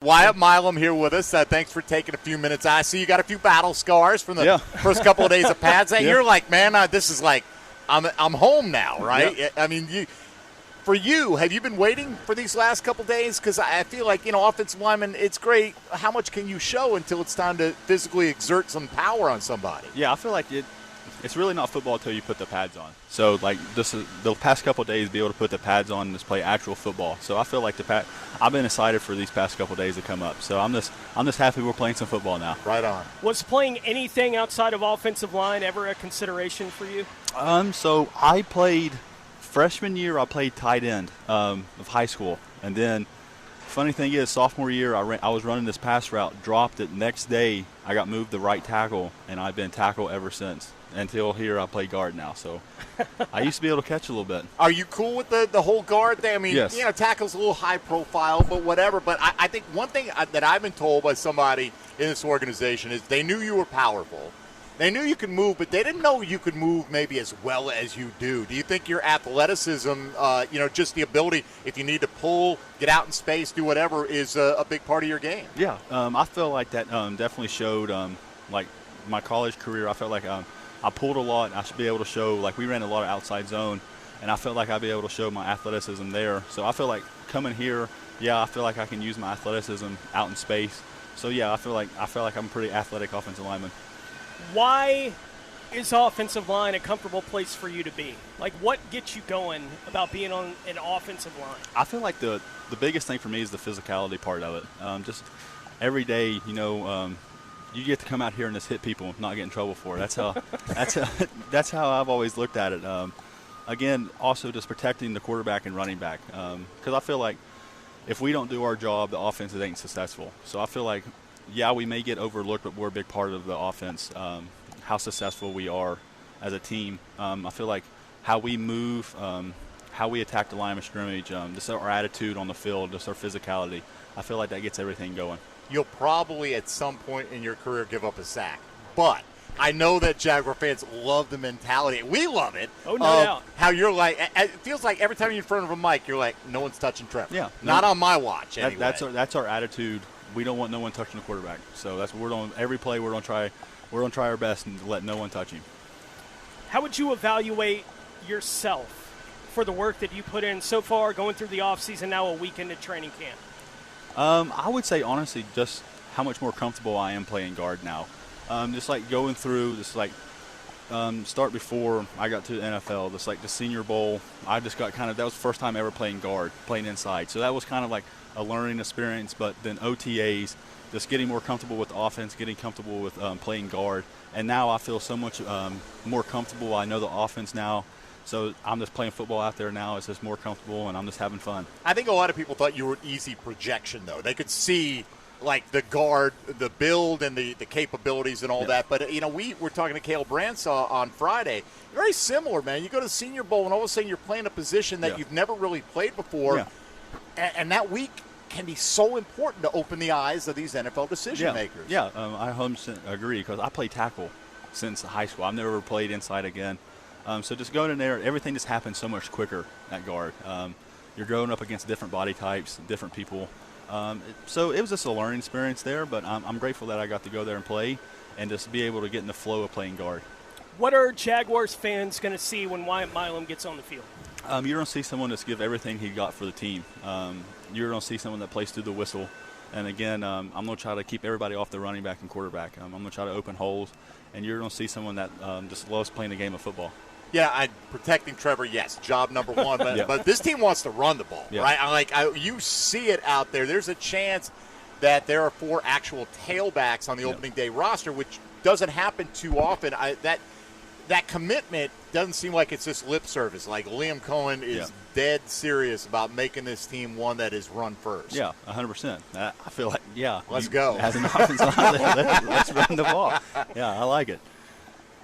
Wyatt Milum here with us. Thanks for taking a few minutes. I see you got a few battle scars from the first couple of days of pads. You're like, man, this is like, I'm home now, right? Yeah. I mean, for you, have you been waiting for these last couple of days? Because I feel like, offensive lineman, it's great. How much can you show until it's time to physically exert some power on somebody? Yeah, I feel like it's really not football until you put the pads on. So, like, the past couple of days, be able to put the pads on and just play actual football. So I feel like I've been excited for these past couple of days to come up. So I'm just happy we're playing some football now. Right on. Was playing anything outside of offensive line ever a consideration for you? So I played freshman year. I played tight end of high school, and then funny thing is, sophomore year I was running this pass route, dropped it. Next day I got moved to right tackle, and I've been tackle ever since. Until here, I play guard now. So I used to be able to catch a little bit. Are you cool with the whole guard thing? I mean, yes. Tackle's a little high profile, but whatever. But I think one thing that I've been told by somebody in this organization is they knew you were powerful. They knew you could move, but they didn't know you could move maybe as well as you do. Do you think your athleticism, just the ability, if you need to pull, get out in space, do whatever, is a big part of your game? Yeah, I feel like that definitely showed, like my college career. I felt like I pulled a lot. I should be able to show, like we ran a lot of outside zone, and I felt like I'd be able to show my athleticism there. So I feel like coming here, I feel like I can use my athleticism out in space. So I feel like I'm a pretty athletic offensive lineman. Why is offensive line a comfortable place for you to be? Like, what gets you going about being on an offensive line? I feel like the biggest thing for me is the physicality part of it. Just every day, you get to come out here and just hit people and not get in trouble for it. That's how I've always looked at it. Again, also just protecting the quarterback and running back, because I feel like if we don't do our job, the offense ain't successful. So I feel like, we may get overlooked, but we're a big part of the offense. How successful we are as a team. I feel like how we move, how we attack the line of scrimmage, just our attitude on the field, just our physicality. I feel like that gets everything going. You'll probably at some point in your career give up a sack. But I know that Jaguar fans love the mentality. We love it. Oh, no doubt. How you're like, it feels like every time you're in front of a mic, you're like, no one's touching Trevor. Yeah. Not on my watch, anyway. That's our attitude. We don't want no one touching the quarterback. So that's what we're doing. Every play we're going to try our best and let no one touch him. How would you evaluate yourself for the work that you put in so far, going through the offseason, now a week into training camp? I would say, honestly, just how much more comfortable I am playing guard now. Just like going through, start before I got to the NFL, just like the Senior Bowl, I just got that was the first time ever playing guard, playing inside. So that was kind of like a learning experience, but then OTAs, just getting more comfortable with the offense, getting comfortable with playing guard. And now I feel so much more comfortable. I know the offense now. So I'm just playing football out there now. It's just more comfortable, and I'm just having fun. I think a lot of people thought you were an easy projection, though. They could see, like, the guard, the build, and the capabilities and all that. But, we were talking to Cale Bransaw on Friday. Very similar, man. You go to the Senior Bowl, and all of a sudden you're playing a position that you've never really played before. Yeah. And that week can be so important to open the eyes of these NFL decision makers. Yeah, I 100% agree, because I played tackle since high school. I've never played inside again. So just going in there, everything just happens so much quicker at guard. You're growing up against different body types, different people. So it was just a learning experience there, but I'm grateful that I got to go there and play and just be able to get in the flow of playing guard. What are Jaguars fans going to see when Wyatt Milum gets on the field? You're going to see someone that's give everything he got for the team. You're going to see someone that plays through the whistle. And, again, I'm going to try to keep everybody off the running back and quarterback. I'm going to try to open holes. And you're going to see someone that just loves playing the game of football. Yeah, protecting Trevor, yes, job number one. But, but this team wants to run the ball, right? You see it out there. There's a chance that there are 4 actual tailbacks on the opening day roster, which doesn't happen too often. That commitment doesn't seem like it's just lip service. Like, Liam Cohen is dead serious about making this team one that is run first. Yeah, 100%. I feel like, let's go. As an offensive line, let's run the ball. Yeah, I like it.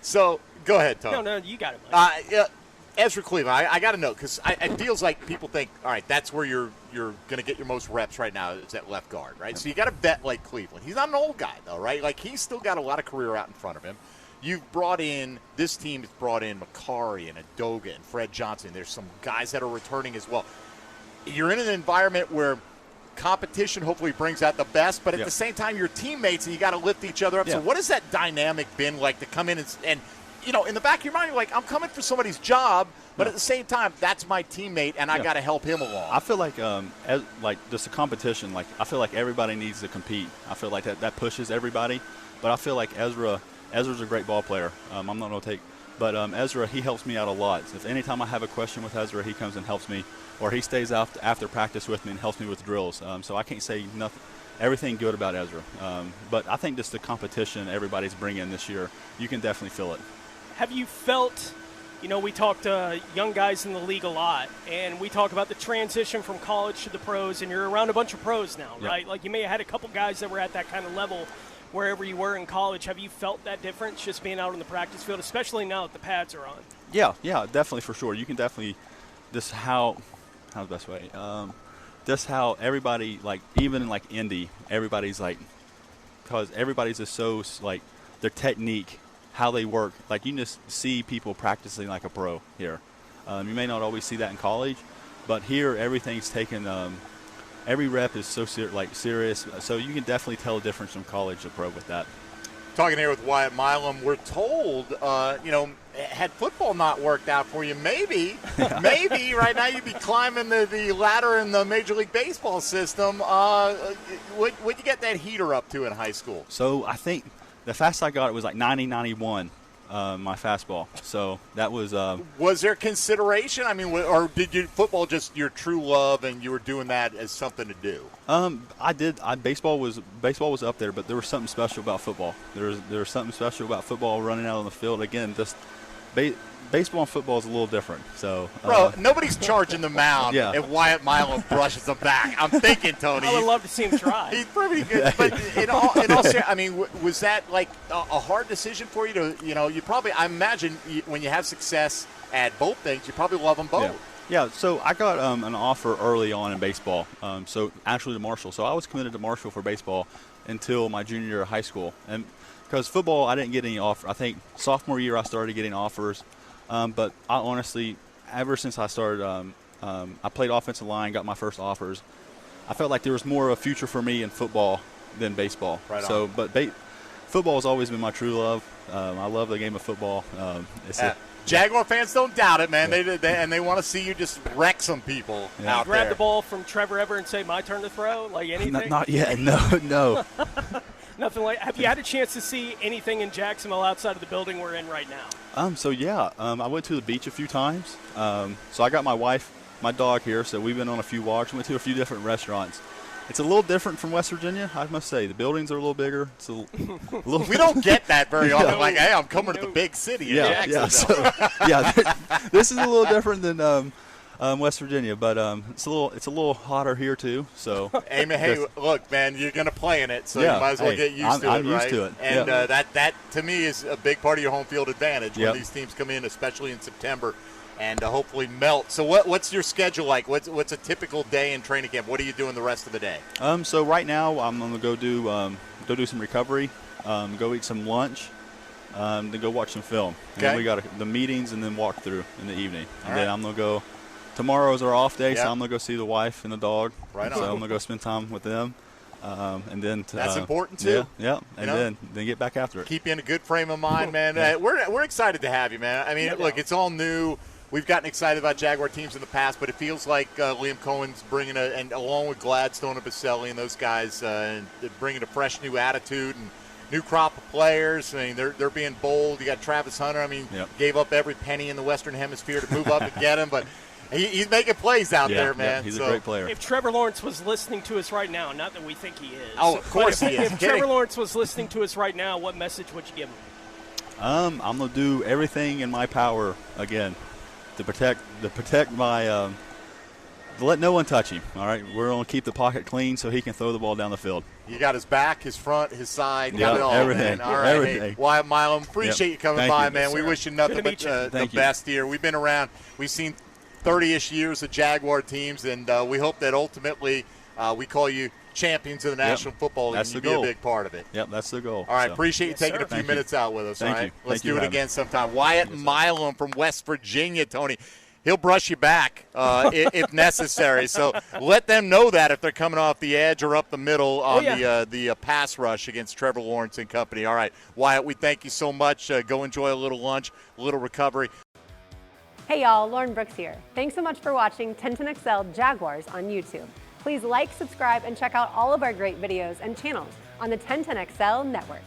So, go ahead, Tom. No, you got it, Mike. Ezra Cleveland, I got to know, because it feels like people think, all right, that's where you're going to get your most reps right now is at left guard, right? So you got to vet like Cleveland. He's not an old guy, though, right? Like, he's still got a lot of career out in front of him. You've brought in – this team has brought in Makari and Adoga and Fred Johnson. There's some guys that are returning as well. You're in an environment where competition hopefully brings out the best, but at the same time, you're teammates and you got to lift each other up. So what has that dynamic been like to come in and in the back of your mind, you're like, I'm coming for somebody's job, but at the same time, that's my teammate, and I got to help him along. I feel like, just a competition. Like, I feel like everybody needs to compete. I feel like that pushes everybody. But I feel like Ezra's a great ball player. I'm not going to take, but Ezra, he helps me out a lot. If anytime I have a question with Ezra, he comes and helps me, or he stays out after practice with me and helps me with drills. So I can't say nothing. Everything good about Ezra. But I think just the competition everybody's bringing this year, you can definitely feel it. Have you felt, we talk to young guys in the league a lot, and we talk about the transition from college to the pros, and you're around a bunch of pros now, right? Like you may have had a couple guys that were at that kind of level wherever you were in college. Have you felt that difference just being out on the practice field, especially now that the pads are on? Yeah, definitely, for sure. You can definitely, how's the best way? Just how everybody, like, even in, like, Indy, everybody's, like, because everybody's just so, like, their technique, how they work. Like, you can just see people practicing like a pro here. You may not always see that in college, but here everything's taken every rep is so serious. So you can definitely tell a difference from college to pro with that. Talking here with Wyatt Milum, we're told, had football not worked out for you, maybe right now you'd be climbing the ladder in the Major League Baseball system. What'd you get that heater up to in high school? So I think the fastest I got it was like 90-91, my fastball. So that was. Was there consideration? I mean, or did football just your true love, and you were doing that as something to do? I did. Baseball was up there, but there was something special about football. There was something special about football running out on the field. Again, just baseball and football is a little different. So, bro, nobody's charging the mound if Wyatt Milum brushes them back. I'm thinking, Tony. I would love to see him try. He's pretty good. But in all seriousness, I mean, was that like a hard decision for you to, you probably, I imagine when you have success at both things, you probably love them both. Yeah, so I got an offer early on in baseball, so actually to Marshall. So I was committed to Marshall for baseball until my junior year of high school. And because football, I didn't get any offer. I think sophomore year I started getting offers. But I honestly, ever since I started, I played offensive line, got my first offers. I felt like there was more of a future for me in football than baseball. Right on. So, but football has always been my true love. I love the game of football. Jaguar fans don't doubt it, man. They want to see you just wreck some people out grab there. the ball from Trevor Ever and say, "My turn to throw," like anything. Not yet. No. Nothing like. Have you had a chance to see anything in Jacksonville outside of the building we're in right now? I went to the beach a few times. So I got my wife, my dog here, so we've been on a few walks. Went to a few different restaurants. It's a little different from West Virginia, I must say. The buildings are a little bigger. It's a little. We don't get that very often. Like, hey, I'm coming to the big city in Jacksonville. This is a little different than West Virginia, but it's a little hotter here too. So hey, look, man, you're gonna play in it, so you might as well get used to it. I'm used right? to it, and that to me is a big part of your home field advantage when these teams come in, especially in September, and hopefully melt. So what's your schedule like? What's a typical day in training camp? What are you doing the rest of the day? So right now I'm gonna go do some recovery, go eat some lunch. Then go watch some film. And then we got the meetings and then walk through in the evening. And then I'm going to go – tomorrow's our off day, so I'm going to go see the wife and the dog. Right on. So I'm going to go spend time with them. And then that's important too. Yeah. And then get back after it. Keep you in a good frame of mind, man. We're excited to have you, man. I mean, look, it's all new. We've gotten excited about Jaguar teams in the past, but it feels like Liam Cohen's bringing and along with Gladstone and Baselli and those guys, bringing a fresh new attitude and new crop of players. I mean, they're being bold. You got Travis Hunter. I mean, gave up every penny in the Western Hemisphere to move up and get him, but he's making plays out there, man. He's a great player. If Trevor Lawrence was listening to us right now, not that we think he is. Oh, of course he is. If Trevor Lawrence was listening to us right now, what message would you give him? I'm going to do everything in my power, again, to protect my to let no one touch him. All right, we're going to keep the pocket clean so he can throw the ball down the field. You got his back, his front, his side, got it all, everything. Man. All right, everything. Hey, Wyatt Milum, appreciate you coming by, man. Yes, we wish you nothing but the best here. We've been around. We've seen 30-ish years of Jaguar teams, and we hope that ultimately we call you champions of the National Football League. That's and the you goal. be a big part of it. Yep, that's the goal. All right, appreciate you taking a few minutes out with us. Thank all right, you. let's do it again sometime. Wyatt Milum from West Virginia, Tony. He'll brush you back if necessary. So let them know that if they're coming off the edge or up the middle on the pass rush against Trevor Lawrence and company. All right, Wyatt, we thank you so much. Go enjoy a little lunch, a little recovery. Hey y'all, Lauren Brooks here. Thanks so much for watching 1010XL Jaguars on YouTube. Please like, subscribe, and check out all of our great videos and channels on the 1010XL network.